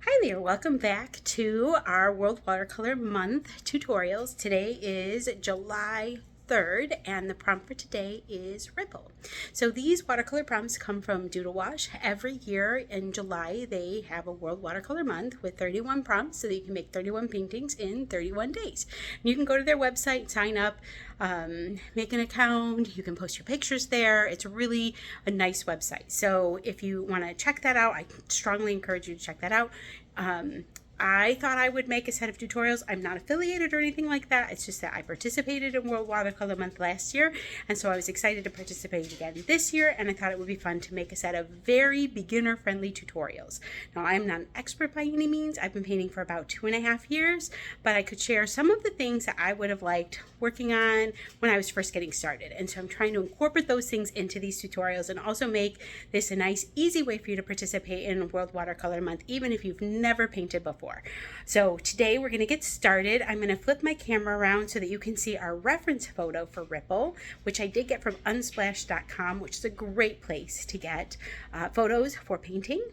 Hi there, welcome back to our World Watercolor Month tutorials. Today is July 3rd and the prompt for today is Ripple. So these watercolor prompts come from Doodle Wash. Every year in July they have a World Watercolor Month with 31 prompts so that you can make 31 paintings in 31 days. And you can go to their website, sign up, make an account, you can post your pictures there. It's really a nice website. So if you want to check that out, I strongly encourage you to check that out. I thought I would make a set of tutorials. I'm not affiliated or anything like that. It's just that I participated in World Watercolor Month last year, and so I was excited to participate again this year, and I thought it would be fun to make a set of very beginner-friendly tutorials. Now, I'm not an expert by any means. I've been painting for about 2.5 years, but I could share some of the things that I would have liked working on when I was first getting started, and so I'm trying to incorporate those things into these tutorials and also make this a nice, easy way for you to participate in World Watercolor Month, even if you've never painted before. So today we're going to get started. I'm going to flip my camera around so that you can see our reference photo for Ripple, which I did get from unsplash.com, which is a great place to get photos for painting.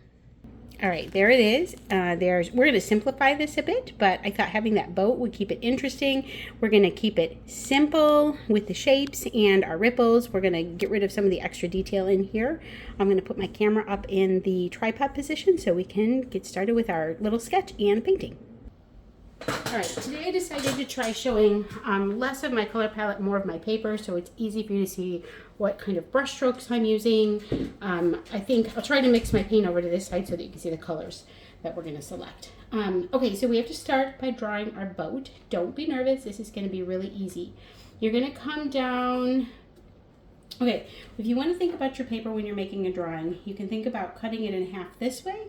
All right, there it is. We're going to simplify this a bit, but I thought having that boat would keep it interesting. We're going to keep it simple with the shapes and our ripples. We're going to get rid of some of the extra detail in here. I'm going to put my camera up in the tripod position so we can get started with our little sketch and painting. All right, today I decided to try showing less of my color palette, more of my paper, so it's easy for you to see what kind of brush strokes I'm using. I think I'll try to mix my paint over to this side so that you can see the colors that we're going to select. Okay, so we have to start by drawing our boat. Don't be nervous, this is going to be really easy. You're going to come down. Okay, if you want to think about your paper when you're making a drawing, you can think about cutting it in half this way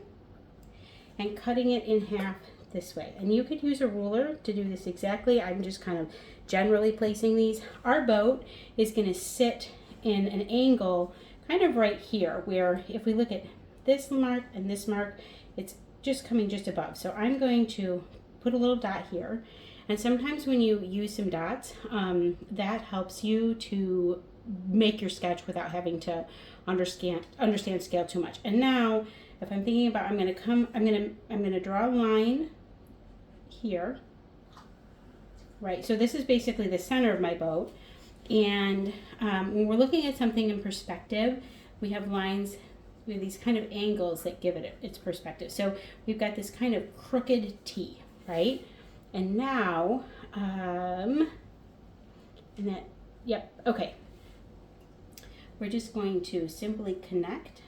and cutting it in half this way, and you could use a ruler to do this exactly. I'm just kind of generally placing these. Our boat is going to sit in an angle kind of right here, where if we look at this mark and this mark, it's just coming just above. So I'm going to put a little dot here, and sometimes when you use some dots, that helps you to make your sketch without having to understand scale too much. And now if I'm thinking about, I'm going to draw a line here, right? So this is basically the center of my boat, and when we're looking at something in perspective, we have lines with these kind of angles that give it its perspective. So we've got this kind of crooked T, right? And now, okay. We're just going to simply connect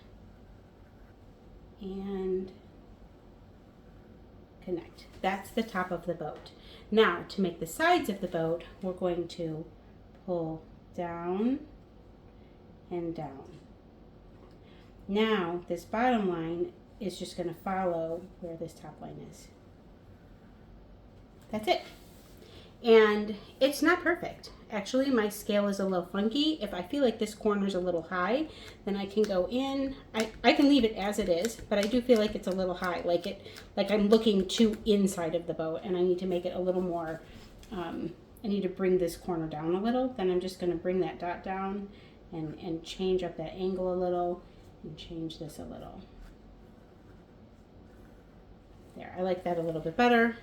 and connect. That's the top of the boat. Now, to make the sides of the boat, we're going to pull down and down. Now, this bottom line is just going to follow where this top line is. That's it. And it's not perfect. Actually, my scale is a little funky. If I feel like this corner is a little high, then I can go in. I can leave it as it is, but I do feel like it's a little high, like I'm looking too inside of the boat, and I need to make it a little more, I need to bring this corner down a little. Then I'm just going to bring that dot down and change up that angle a little and change this a little. There, I like that a little bit better.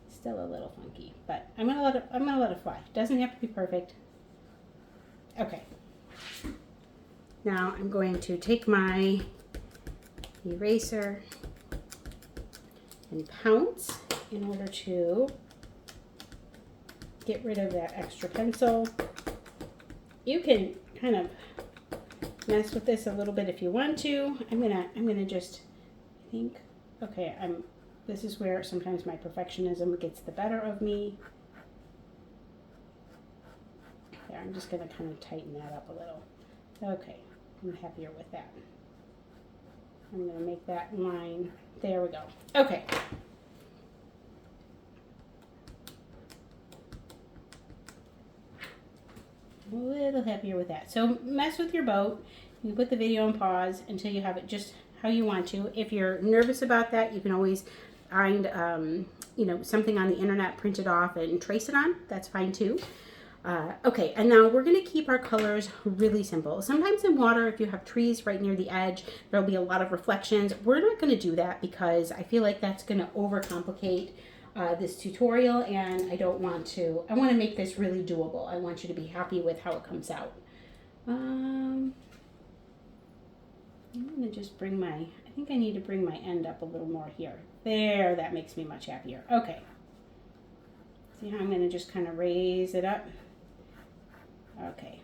Still a little funky, but I'm gonna let it fly. It doesn't have to be perfect. Okay. Now I'm going to take my eraser and pounce in order to get rid of that extra pencil. You can kind of mess with this a little bit if you want to. I'm gonna just, I think, okay, this is where sometimes my perfectionism gets the better of me. There, I'm just going to kind of tighten that up a little. Okay, I'm happier with that. I'm going to make that line. There we go. Okay. A little happier with that. So mess with your boat. You can put the video on pause until you have it just how you want to. If you're nervous about that, you can always find something on the internet, print it off and trace it on. That's fine too. Okay, and now we're going to keep our colors really simple. Sometimes in water, if you have trees right near the edge, there'll be a lot of reflections. We're not going to do that because I feel like that's going to overcomplicate this tutorial, and I don't want to. I want to make this really doable. I want you to be happy with how it comes out. I'm going to just bring my, I think I need to bring my end up a little more here. There, that makes me much happier. Okay. See how I'm going to just kind of raise it up? Okay.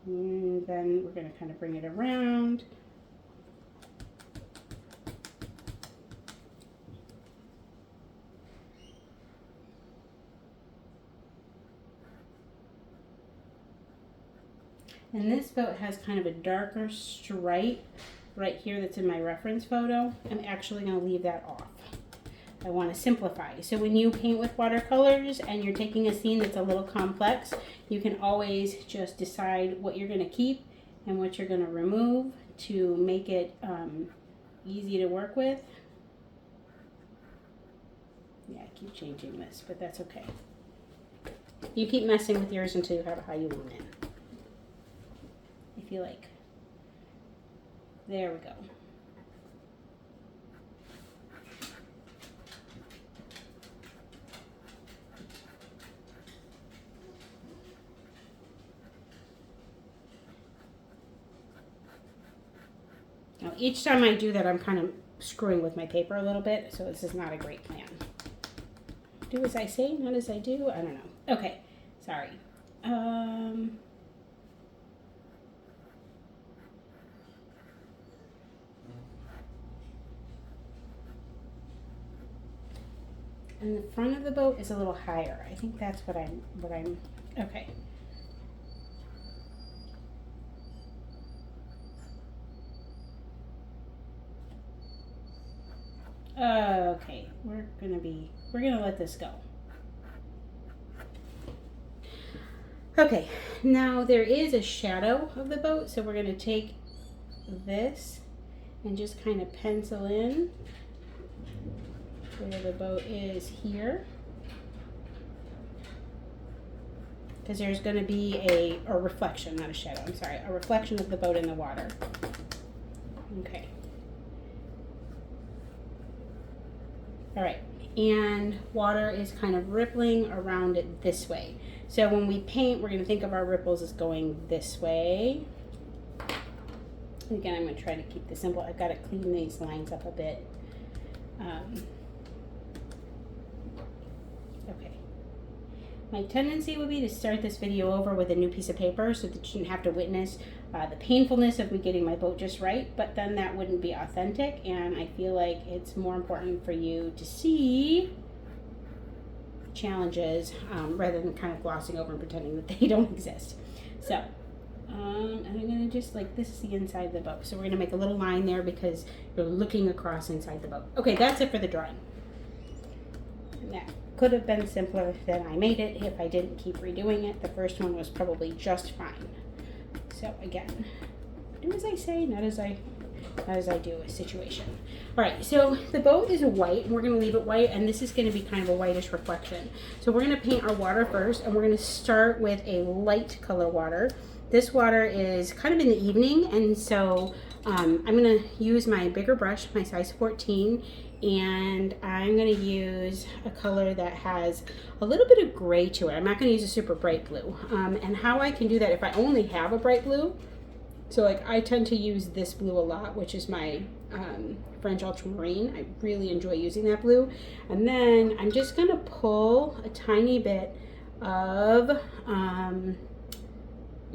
And then we're going to kind of bring it around. And this boat has kind of a darker stripe right here that's in my reference photo. I'm actually going to leave that off. I want to simplify. So when you paint with watercolors and you're taking a scene that's a little complex, you can always just decide what you're going to keep and what you're going to remove to make it easy to work with. Yeah, I keep changing this, but that's okay. You keep messing with yours until you have it how you want it. If you like. There we go. Now, each time I do that, I'm kind of screwing with my paper a little bit, so this is not a great plan. Do as I say, not as I do. I don't know. Okay, sorry. And the front of the boat is a little higher. I think that's what I'm, okay. Okay, we're gonna let this go. Okay, now there is a shadow of the boat, so we're gonna take this and just kind of pencil in where the boat is here. Because there's going to be a reflection, not a shadow, I'm sorry, a reflection of the boat in the water. Okay. All right, and water is kind of rippling around it this way. So when we paint, we're going to think of our ripples as going this way. And again, I'm going to try to keep this simple. I've got to clean these lines up a bit. Okay. My tendency would be to start this video over with a new piece of paper so that you didn't have to witness the painfulness of me getting my boat just right, but then that wouldn't be authentic, and I feel like it's more important for you to see challenges rather than kind of glossing over and pretending that they don't exist. So, and I'm going to just, like, this is the inside of the boat, so we're going to make a little line there because you're looking across inside the boat. Okay, that's it for the drawing. That could have been simpler than I made it if I didn't keep redoing it. The first one was probably just fine. So again, do as I say, not as I do a situation. All right, so the boat is white, and we're going to leave it white, and this is going to be kind of a whitish reflection. So we're going to paint our water first, and we're going to start with a light color water. This water is kind of in the evening, and so I'm going to use my bigger brush, my size 14, and I'm going to use a color that has a little bit of gray to it. I'm not going to use a super bright blue. And how I can do that, if I only have a bright blue, so like I tend to use this blue a lot, which is my French ultramarine. I really enjoy using that blue. And then I'm just going to pull a tiny bit of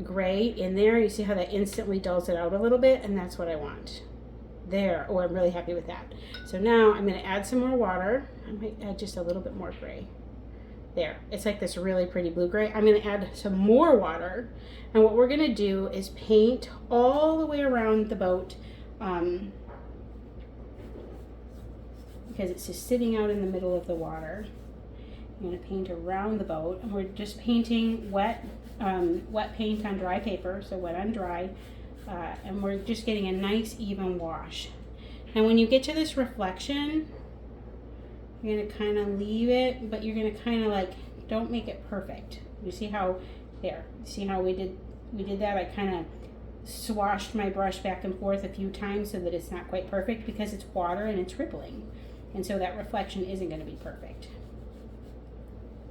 gray in there. You see how that instantly dulls it out a little bit, and that's what I want. There. Oh, I'm really happy with that. So now I'm going to add some more water. I might add just a little bit more gray. There. It's like this really pretty blue gray. I'm going to add some more water. And what we're going to do is paint all the way around the boat because it's just sitting out in the middle of the water. I'm going to paint around the boat, and we're just painting wet paint on dry paper, so wet on dry. And we're just getting a nice even wash. And when you get to this reflection, you're going to kind of leave it, but you're going to kind of like, don't make it perfect. You see how There, see how we did that? I kind of swashed my brush back and forth a few times so that it's not quite perfect because it's water and it's rippling. And so that reflection isn't going to be perfect.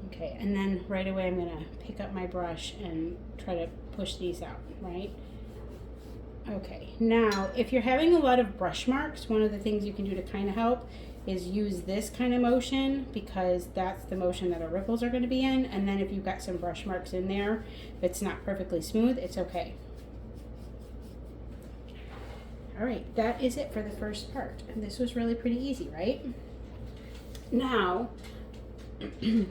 Okay, and then right away I'm going to pick up my brush and try to push these out, right? Okay, now if you're having a lot of brush marks, one of the things you can do to kind of help is use this kind of motion, because that's the motion that our ripples are going to be in. And then if you've got some brush marks in there, if it's not perfectly smooth, it's okay. All right, that is it for the first part. And this was really pretty easy, right? Now,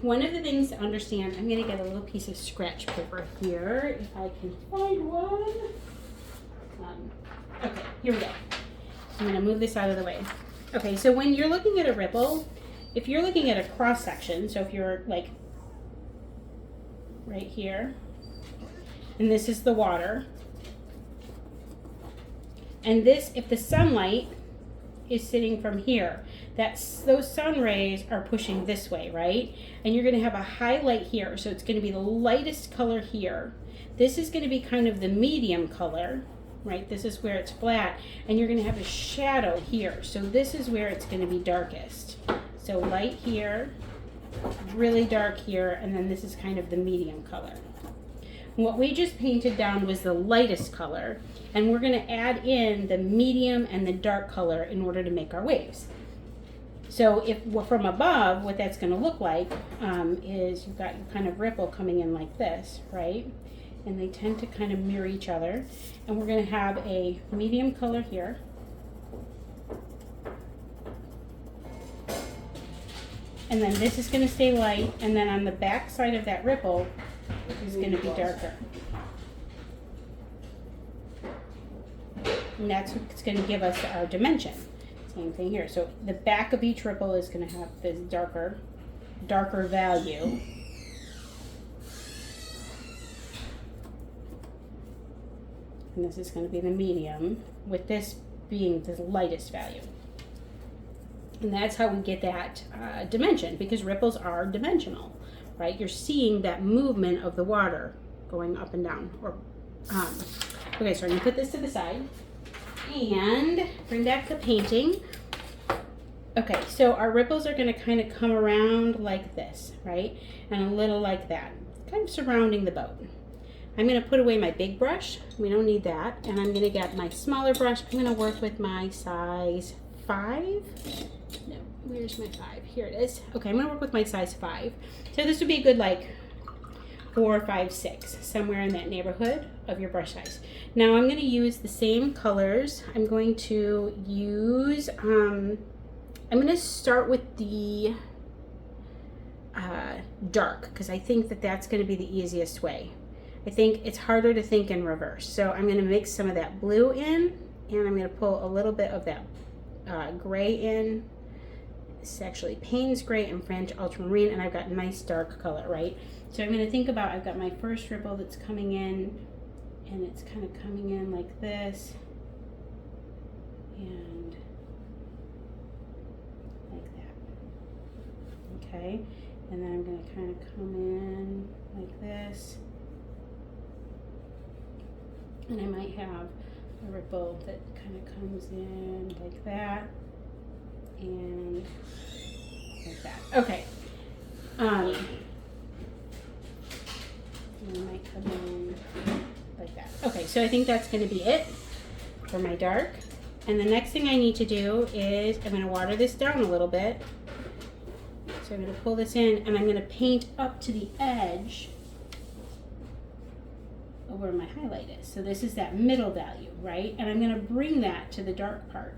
one of the things to understand, I'm going to get a little piece of scratch paper here, if I can find one. Okay, here we go. I'm going to move this out of the way. Okay, so when you're looking at a ripple, if you're looking at a cross section, so if you're like right here, and this is the water, and this, if the sunlight is sitting from here, those sun rays are pushing this way, right? And you're going to have a highlight here, so it's going to be the lightest color here. This is going to be kind of the medium color, right? This is where it's flat, and you're going to have a shadow here. So this is where it's going to be darkest. So light here, really dark here, and then this is kind of the medium color. What we just painted down was the lightest color, and we're going to add in the medium and the dark color in order to make our waves. So if from above, what that's going to look like is you've got your kind of ripple coming in like this, right? And they tend to kind of mirror each other. And we're going to have a medium color here. And then this is going to stay light, and then on the back side of that ripple is going to be darker. And that's what's going to give us our dimension. Same thing here. So the back of each ripple is going to have this darker value. And this is going to be the medium, with this being the lightest value. And that's how we get that dimension, because ripples are dimensional, right? You're seeing that movement of the water going up and down. Okay, so I'm going to put this to the side and bring back the painting. Okay, so our ripples are going to kind of come around like this, right? And a little like that, kind of surrounding the boat. I'm going to put away my big brush. We don't need that. And I'm going to get my smaller brush. I'm going to work with my size 5. No, where's my 5? Here it is. Okay, I'm going to work with my size 5. So this would be a good like 4, 5, 6, somewhere in that neighborhood of your brush size. Now I'm going to use the same colors. I'm going to use, I'm going to start with the dark, because I think that that's going to be the easiest way. I think it's harder to think in reverse. So I'm going to mix some of that blue in, and I'm going to pull a little bit of that gray in. This is actually Payne's Gray and French Ultramarine, and I've got nice dark color, right? So I'm going to think about, I've got my first ripple that's coming in, and it's kind of coming in like this, and like that. Okay, and then I'm going to kind of come in like this. And I might have a ripple that kind of comes in like that and like that. Okay. And I might come in like that. Okay, so I think that's going to be it for my dark. And the next thing I need to do is I'm going to water this down a little bit. So I'm going to pull this in, and I'm going to paint up to the edge where my highlight is. So this is that middle value, right? And I'm going to bring that to the dark part.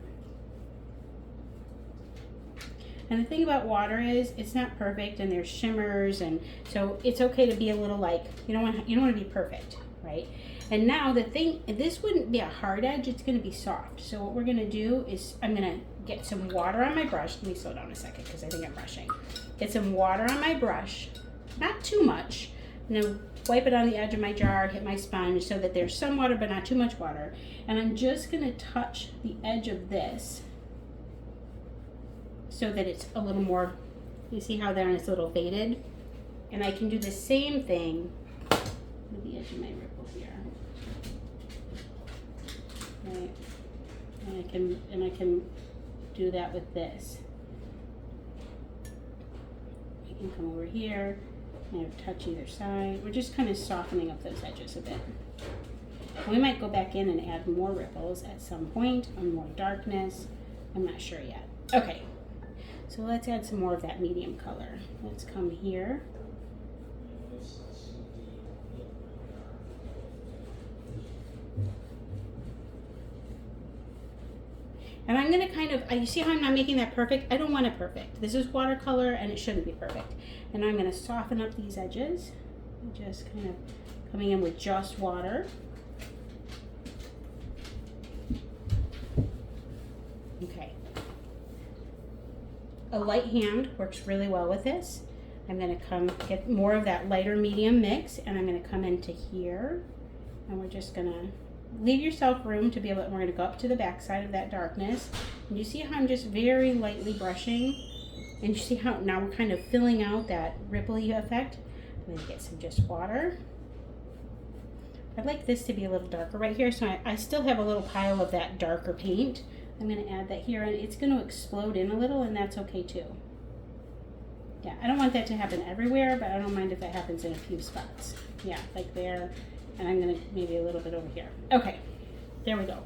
And the thing about water is it's not perfect, and there's shimmers, and so it's okay to be a little like, you don't want to be perfect, right? And now the thing, this wouldn't be a hard edge, it's going to be soft. So what we're going to do is I'm going to get some water on my brush. Let me slow down a second because I think I'm rushing. Get some water on my brush, not too much. I'm going to wipe it on the edge of my jar, hit my sponge so that there's some water but not too much water. And I'm just going to touch the edge of this so that it's a little more, you see how there it's a little faded? And I can do the same thing. I'm do my ripple here. Right. And I can do that with this. I can come over here and touch either side. We're just kind of softening up those edges a bit. We might go back in and add more ripples at some point, or more darkness. I'm not sure yet. Okay, so let's add some more of that medium color. Let's come here. And I'm gonna kind of, you see how I'm not making that perfect? I don't want it perfect. This is watercolor and it shouldn't be perfect. And I'm gonna soften up these edges. Just kind of coming in with just water. Okay. A light hand works really well with this. I'm gonna come get more of that lighter medium mix, and I'm gonna come into here, and we're just gonna leave yourself room to be able to, we're gonna go up to the back side of that darkness. And you see how I'm just very lightly brushing? And you see how now we're kind of filling out that ripply effect? I'm gonna get some just water. I'd like this to be a little darker right here, so I still have a little pile of that darker paint. I'm gonna add that here, and it's gonna explode in a little, and that's okay too. Yeah, I don't want that to happen everywhere, but I don't mind if that happens in a few spots. Yeah, like there. And I'm gonna maybe a little bit over here. Okay, there we go.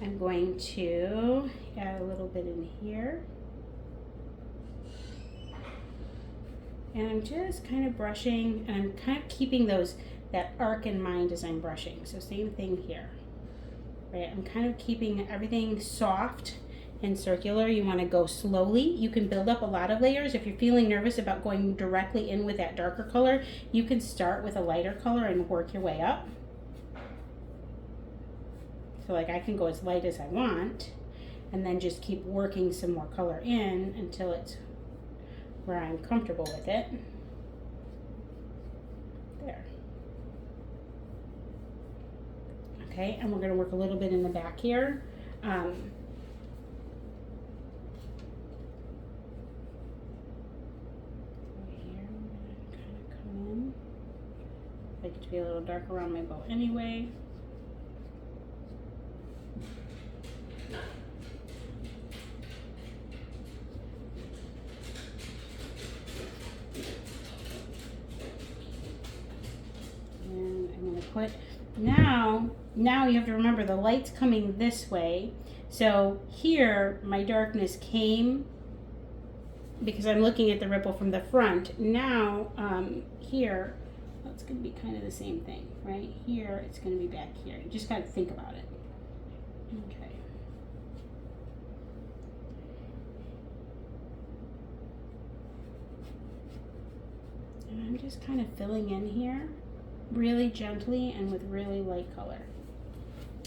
I'm going to add a little bit in here. And I'm just kind of brushing, and I'm kind of keeping that arc in mind as I'm brushing. So same thing here, right? I'm kind of keeping everything soft and circular. You want to go slowly. You can build up a lot of layers. If you're feeling nervous about going directly in with that darker color, you can start with a lighter color and work your way up. So like I can go as light as I want, and then just keep working some more color in until it's where I'm comfortable with it. There. Okay, and we're going to work a little bit in the back here. Right here, I'm going to kind of come in. I like it to be a little darker around my bow anyway. And I'm going to put, now you have to remember the light's coming this way. So here my darkness came because I'm looking at the ripple from the front. Now here, well, it's going to be kind of the same thing. Right here, it's going to be back here. You just got to think about it. Okay. And I'm just kind of filling in here really gently and with really light color.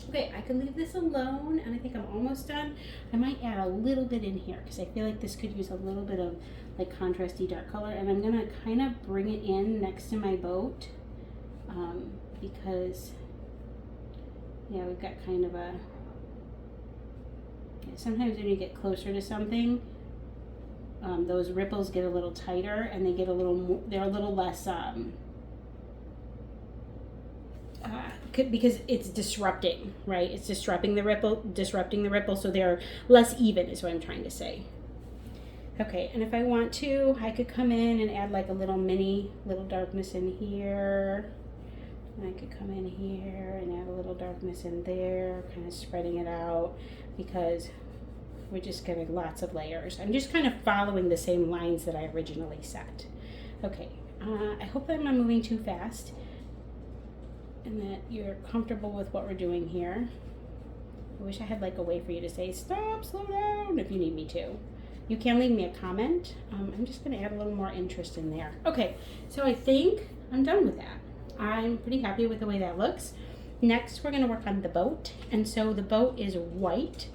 Okay, I can leave this alone, and I think I'm almost done. I might add a little bit in here because I feel like this could use a little bit of like contrasty dark color, and I'm gonna kind of bring it in next to my boat because yeah, we've got kind of a, yeah, sometimes when you get closer to something, those ripples get a little tighter and they get a little more, they're a little less because it's disrupting, right? It's disrupting the ripple, so they're less even is what I'm trying to say. Okay, and if I want to, I could come in and add like a little darkness in here. And I could come in here and add a little darkness in there, kind of spreading it out because we're just getting lots of layers. I'm just kind of following the same lines that I originally set. Okay, I hope that I'm not moving too fast and that you're comfortable with what we're doing here. I wish I had like a way for you to say, stop, slow down, if you need me to. You can leave me a comment. I'm just gonna add a little more interest in there. Okay, so I think I'm done with that. I'm pretty happy with the way that looks. Next, we're gonna work on the boat. And so the boat is white.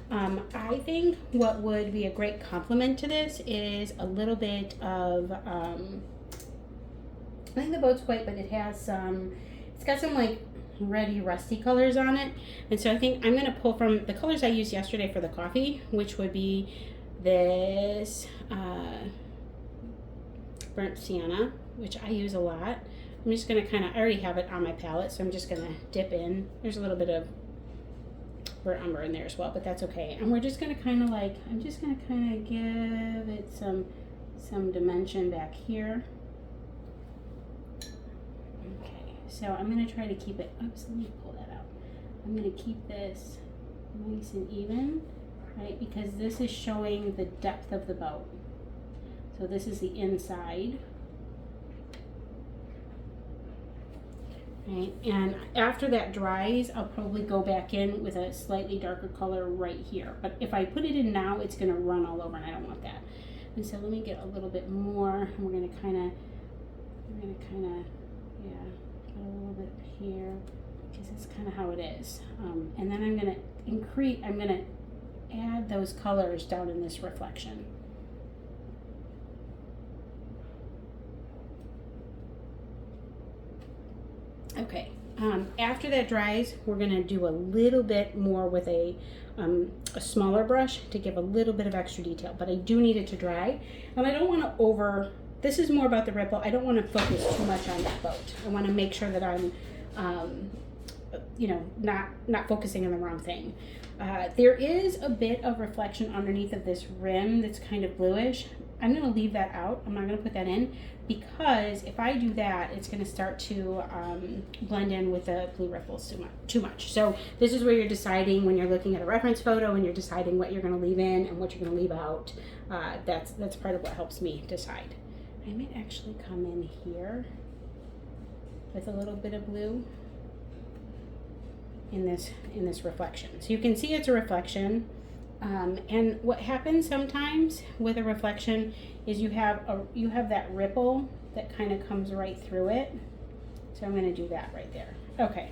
I think what would be a great complement to this is a little bit of, I think the boat's white, but it has some, it's got some like reddy rusty colors on it. And so I think I'm going to pull from the colors I used yesterday for the coffee, which would be this burnt sienna, which I use a lot. I'm just going to kind of, I already have it on my palette, so I'm just going to dip in. There's a little bit of burnt umber in there as well, but that's okay. And we're just going to kind of like, I'm just going to kind of give it some dimension back here. Okay, so I'm going to try to keep it, oops, let me pull that out. I'm going to keep this nice and even, right, because this is showing the depth of the boat. So this is the inside. Right, and after that dries, I'll probably go back in with a slightly darker color right here. But if I put it in now, it's going to run all over, and I don't want that. And so let me get a little bit more. And we're going to kind of, yeah, get a little bit here, because that's kind of how it is. And then I'm going to add those colors down in this reflection. Okay, after that dries, we're going to do a little bit more with a smaller brush to give a little bit of extra detail, but I do need it to dry. And I don't want to this is more about the ripple. I don't want to focus too much on that boat. I want to make sure that I'm, you know, not focusing on the wrong thing. There is a bit of reflection underneath of this rim that's kind of bluish. I'm going to leave that out. I'm not going to put that in, because if I do that, it's going to start to blend in with the blue ripples too much. So this is where you're deciding, when you're looking at a reference photo and you're deciding what you're going to leave in and what you're going to leave out. That's part of what helps me decide. I might actually come in here with a little bit of blue in this reflection. So you can see it's a reflection. And what happens sometimes with a reflection is you have that ripple that kind of comes right through it. So I'm going to do that right there. Okay,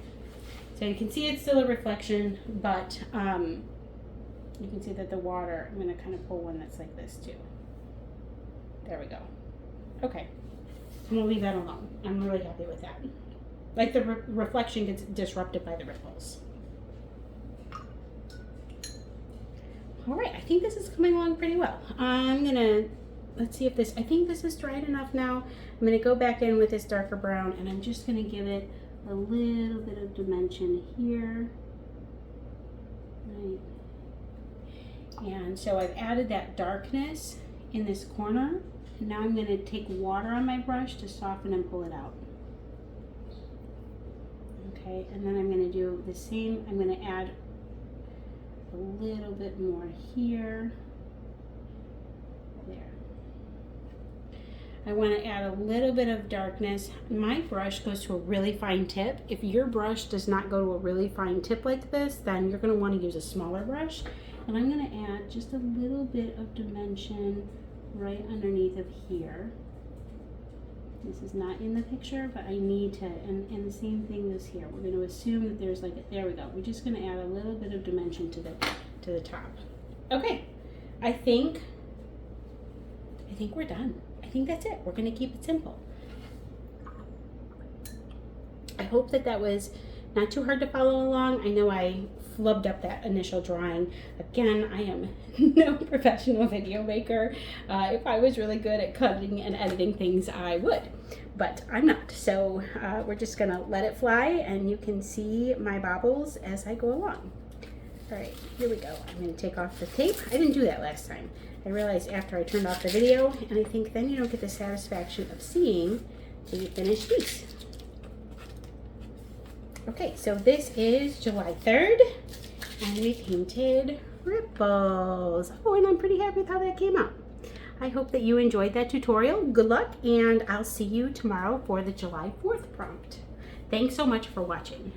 so you can see it's still a reflection, but you can see that the water, I'm going to kind of pull one that's like this too. There we go. Okay, I'm going to leave that alone. I'm really happy with that. Like, the reflection gets disrupted by the ripples. All right, I think this is coming along pretty well. I'm gonna, let's see if this, I think this is dried enough now. I'm gonna go back in with this darker brown, and I'm just gonna give it a little bit of dimension here. Right. And so I've added that darkness in this corner, and now I'm gonna take water on my brush to soften and pull it out. Okay, and then I'm gonna do the same. I'm gonna add a little bit more here. There. I want to add a little bit of darkness. My brush goes to a really fine tip. If your brush does not go to a really fine tip like this, then you're going to want to use a smaller brush. And I'm going to add just a little bit of dimension right underneath of here. This is not in the picture, but I need to, and the same thing is here. We're going to assume that there's like, there we go. We're just going to add a little bit of dimension to the top. Okay, I think we're done. I think that's it. We're going to keep it simple. I hope that was not too hard to follow along. I know I flubbed up that initial drawing. Again, I am no professional video maker. If I was really good at cutting and editing things, I would, but I'm not. So we're just gonna let it fly, and you can see my bobbles as I go along. All right, here we go. I'm gonna take off the tape. I didn't do that last time. I realized after I turned off the video, and I think then you don't get the satisfaction of seeing the finished piece. Okay, so this is July 3rd, and we painted ripples. Oh, and I'm pretty happy with how that came out. I hope that you enjoyed that tutorial. Good luck, and I'll see you tomorrow for the July 4th prompt. Thanks so much for watching.